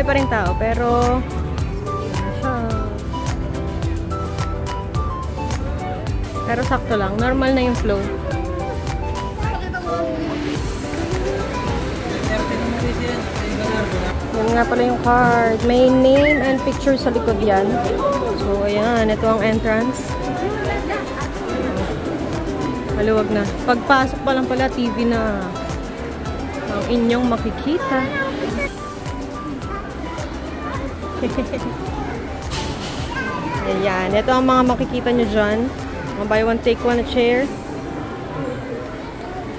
pa rin tao, pero pero sakto lang. Normal na yung flow. Yan nga pala yung card. May name and picture sa likod yan. So, ayan. Ito ang entrance. Maluwag na. Pagpasok pa lang pala, TV na ang inyong makikita. Ayan. Ito ang mga makikita nyo dyan. Buy one, take one chair.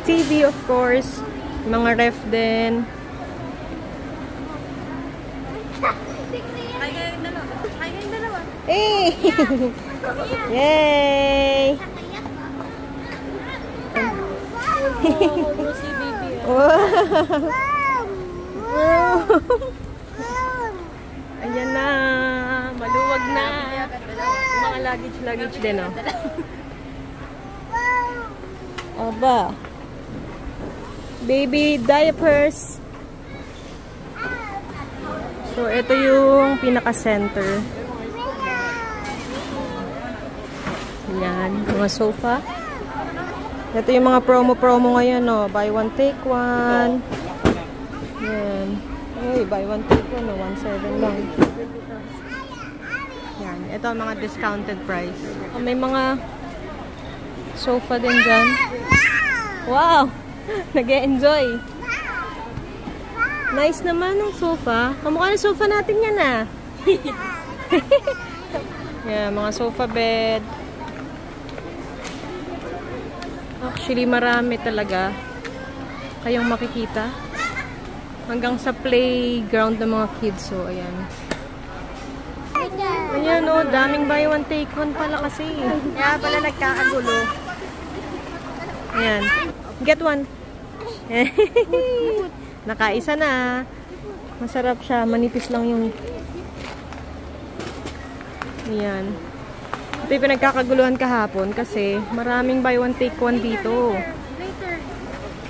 TV, of course. Mga ref din. Hey! Yay! Ayan na. Maluwag na. Mga luggage din, oh. Aba. Baby diapers. So, ito yung pinaka-center. Ayan. Mga sofa. Ito yung mga promo ngayon, no. Buy one, take one. Ayan. Uy, buy one, take one, no. 1.7 lang. Ayan. Ito ang mga discounted price. May mga sofa din dyan. Wow! Nag-e-enjoy. Nice naman ng sofa. Kamukha ng sofa natin yan, ah. Yan, mga sofa bed. Actually, marami talaga kayong makikita. Hanggang sa playground ng mga kids. So, ayan. Ayan, oh. Daming buy one, take one pala kasi. Kaya pala nagkakagulo. Ayan. Get one. Nakaisa na. Masarap siya. Manipis lang yung... Ayan. Ito yung pinagkakaguluhan kahapon kasi maraming buy one, take one dito.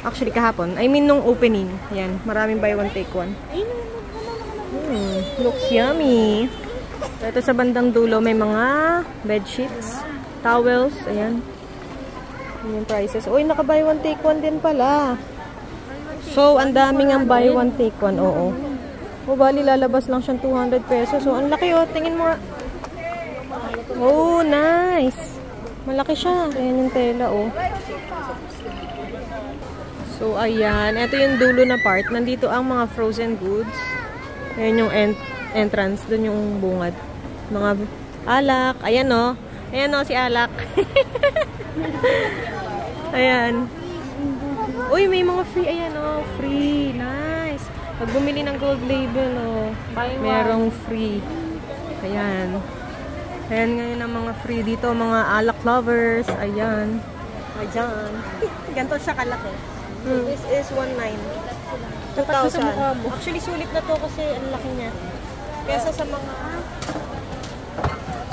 Actually, kahapon. I mean, nung opening. Ayan. Maraming buy one, take one. Looks yummy. Ito sa bandang dulo, may mga bedsheets, towels. Ayan. Yung prices. Uy, naka-buy one, take one din pala. So, ang daming ang buy one, take one. Oo. O, bali, lalabas lang siyang 200 pesos. So, ang laki, oh. Tingin mo. Oh, nice. Malaki siya. Ayan yung tela, oh. So, ayan. Ito yung dulo na part. Nandito ang mga frozen goods. Ayan yung entrance. Doon yung bungad. Mga alak. Ayan, oh. Ayan, oh, si alak. Ayan. Uy, may mga free. Ayan, oh. Free. Nice. Pag bumili ng gold label, oh. Merong free. Ayan. Ayan ngayon ang mga free dito. Mga alak lovers. Ayan. Ayan. Ganito siya kalaki. This is 1.9. 2,000. Actually, sulit na to kasi ang laki niya. Kesa sa mga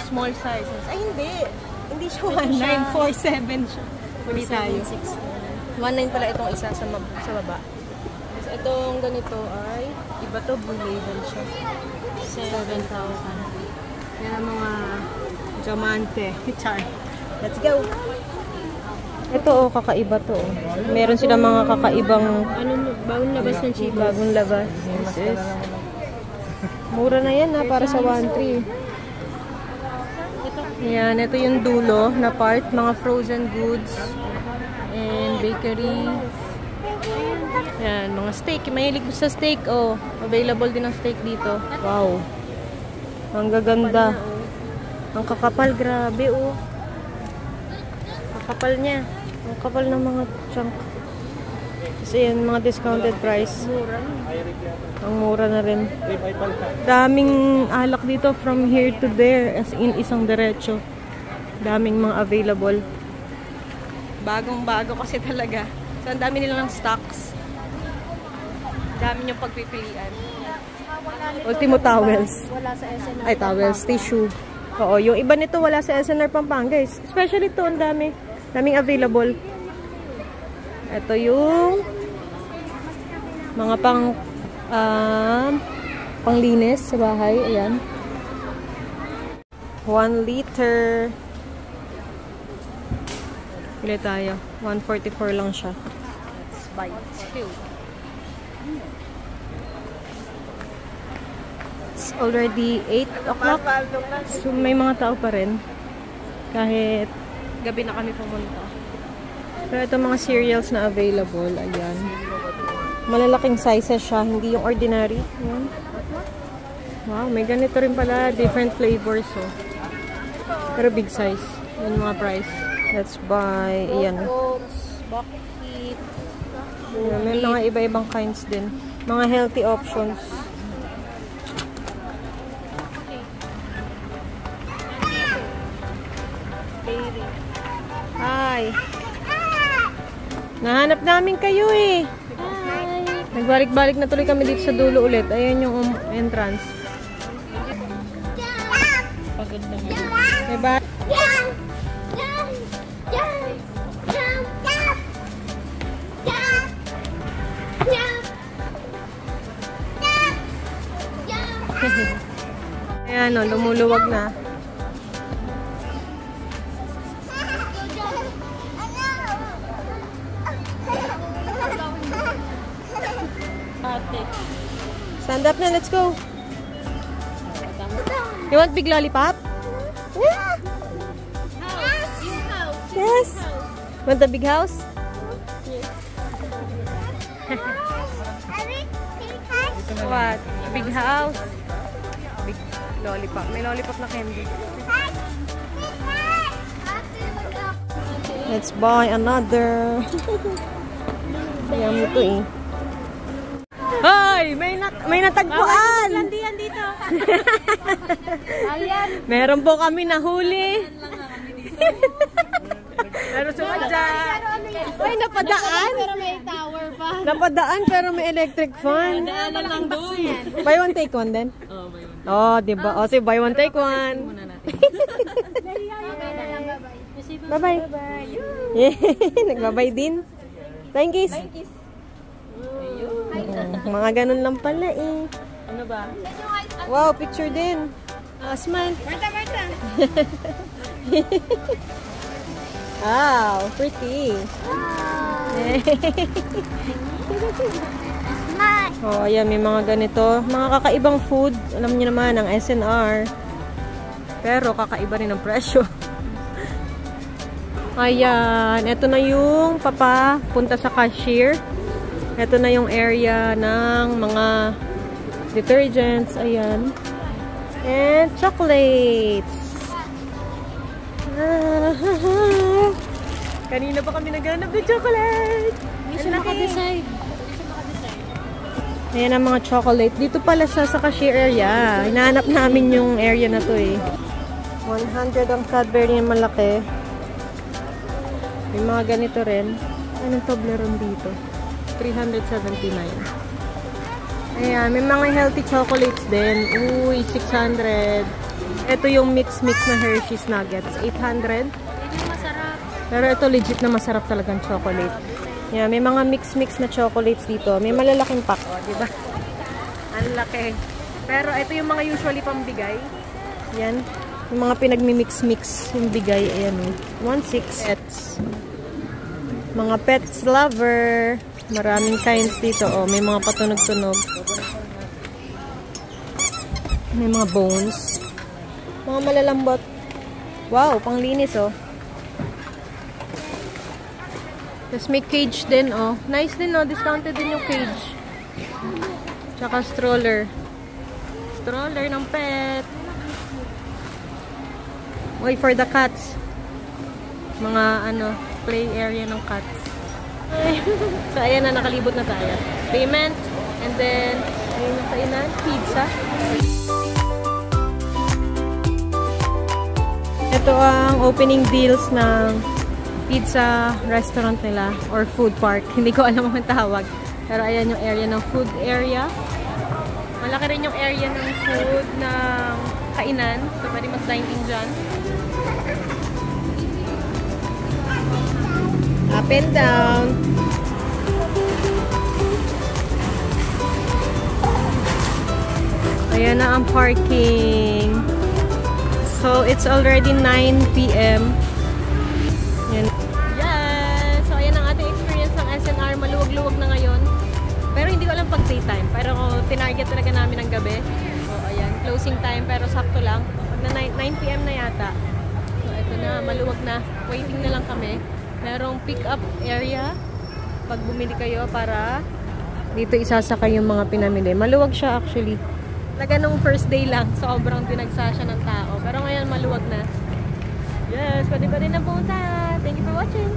small sizes. Ay, hindi. Hindi siya 1.9. 4.7 siya. Huli tayo. 1.9 pala itong isa sa baba. Tapos itong ganito ay iba to. Blue label siya. 7,000. Kaya mga diamante. Char. Let's go. Ito, oh, kakaiba to. Oh. Meron silang mga kakaibang... bagong labas ng chips. Bagong labas. Yes. Mura na yan, ha, para sa 1.3. Yan, ito yung dulo na part. Mga frozen goods. And bakery. Yan, mga steak. Mahilig mo sa steak, oh. Available din ang steak dito. Wow. Ang gaganda. Ang kakapal, grabe, oh. Kapal niya. Ang kapal ng mga chunk. Kasi yan, mga discounted price. Ang mura na rin. Daming alak dito from here to there. As in, isang diretso. Daming mga available. Bagong-bago kasi talaga. So, ang dami nilang stocks. Dami niyong pagpipilian. Ultimo towels. Wala sa SNR. Ay, towels. Tissue. Oo, yung iba nito wala sa SNR Pampanga, guys. Especially ito, ang dami. Daming available. Ito yung mga pang Panglinis sa bahay. Ayan. 1 liter. Pili tayo. 144 lang siya. Let's buy 2. It's already 8 o'clock. So, may mga tao pa rin. Kahit gabi na kami pumunta. So, ito mga cereals na available. Ayan. Malalaking sizes siya. Hindi yung ordinary. Ayan. Wow, may ganito rin pala. Different flavors. Oh. Pero big size. Yan mga price. Let's buy. Ayan. Bucket. Ayan, may mga iba-ibang kinds din. Mga healthy options. Hi. Nahanap namin kayo eh. Hi. Nagbalik-balik na tuloy kami dito sa dulo ulit. Ayan yung entrance. Pagod naman. Diba? Ayan o, lumuluwag na. Stand up na, let's go. You want big lollipop? Yeah. Yes. Want the big house? What? Big house? Big lollipop. May lollipop na candy. Let's buy another. Ayan mo ito eh. Hoy! May natagpuan! Landian dito. Ayan. Meron po kami nahuli. Pero sumadya. Ay, napadaan. Pero may tower pa. Napadaan pero may electric fan. Daanan lang doon. Buy one, take one din? Oh, buy one. Oh, diba? O, sige, buy one, take one. Muna natin. Bye-bye. Nagbabay din. Thank you. Mga ganun lang pala eh. Ano ba? Wow, picture din. Smile. Marta. Wow, pretty. Oh, ayan, may mga ganito. Mga kakaibang food. Alam niyo naman, ang SNR. Pero kakaiba rin ang presyo. Ayan, ito na yung papapunta sa cashier. Ito na yung area ng mga detergents. Ayan. And chocolates. Kanina pa kami naghanap ng chocolate. Hindi siya makadecide. Ayan ang mga chocolate. Dito pala siya sa cashier area. Hinahanap namin yung area na to eh. 100 ang Cadbury yung malaki. May mga ganito rin. Anong Toblerone dito? 379. Ayan, may mga healthy chocolates din. Uy, 600. Ito yung mix-mix na Hershey's Nuggets. 800. Masarap. Pero ito legit na masarap talagang chocolate. Yeah, may mga mix-mix na chocolates dito. May malalaking pack, oh, di ba? Ang laki. Pero ito yung mga usually pambigay. Yan. Yung mga pinagmi-mix-mix yung bigay. Ayan, 1.6 pets. Mga pets lover. Maraming kinds dito. Oh, may mga patunog-tunog. May mga bones. Mga malalambot. Wow, panglinis oh. Tapos may cage din oh. Nice din oh. Discounted din yung cage. Tsaka stroller. Stroller ng pet. Wait for the cats. Mga ano, play area ng cats. So, ayan na, nakalibot na tayo. Payment, and then, ayun na kainan, pizza. Ito ang opening deals ng pizza restaurant nila, or food park. Hindi ko alam ang tawag. Pero ayan yung area ng food area. Malaki rin yung area ng food ng kainan. So, pwede mag-dining dyan. Up and down. Ayan na ang parking. So, it's already 9 p.m. Ayan. Yes! So, ayan ang ating experience ng SNR. Maluwag-luwag na ngayon. Pero hindi ko alam pag daytime. Pero tinarget talaga namin ang gabi. So, ayan. Closing time. Pero sakto lang. Pag na 9 p.m. na yata. So, ito na. Maluwag na. Waiting na lang kami. Merong pick-up area. Pag bumili kayo para dito isasakay yung mga pinamili. Maluwag siya actually. Talaga nung first day lang, sobrang dinagsa siya ng tao. Pero ngayon maluwag na. Yes, pwede pa rin na punta. Thank you for watching.